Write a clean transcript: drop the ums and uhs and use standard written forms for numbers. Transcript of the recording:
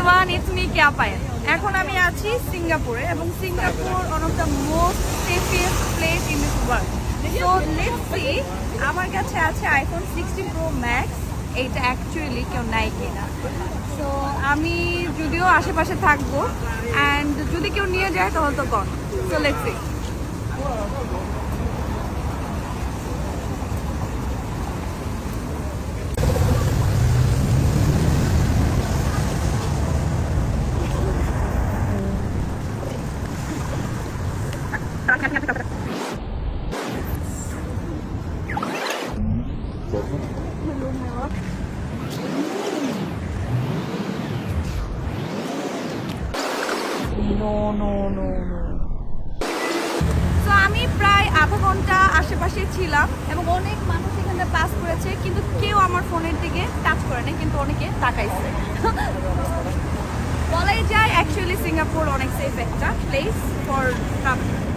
Everyone, it's me ক্যাপায়েন। এখন আমি আছি সিঙ্গাপুরে এবং Singapore one of the most safest place in this world. So let's see আমার কাছে আছে আইফোন 16 প্রো ম্যাক্স। এইটা অ্যাকচুয়ালি কেউ নেয় কিনা। সো আমি যদিও আশেপাশে থাকবো অ্যান্ড যদি কেউ নিয়ে যায় তাহলে তো গন। So let's see. তো আমি প্রায় আধা ঘন্টা আশেপাশে ছিলাম এবং অনেক মানুষ এখানে পাস করেছে, কিন্তু কেউ আমার ফোনের দিকে টাচ করে নাই, কিন্তু অনেকে তাকাইছে। বলাই যায় অ্যাকচুয়ালি সিঙ্গাপুর অনেক সেফ একটা প্লেস ফর ট্রাভেল।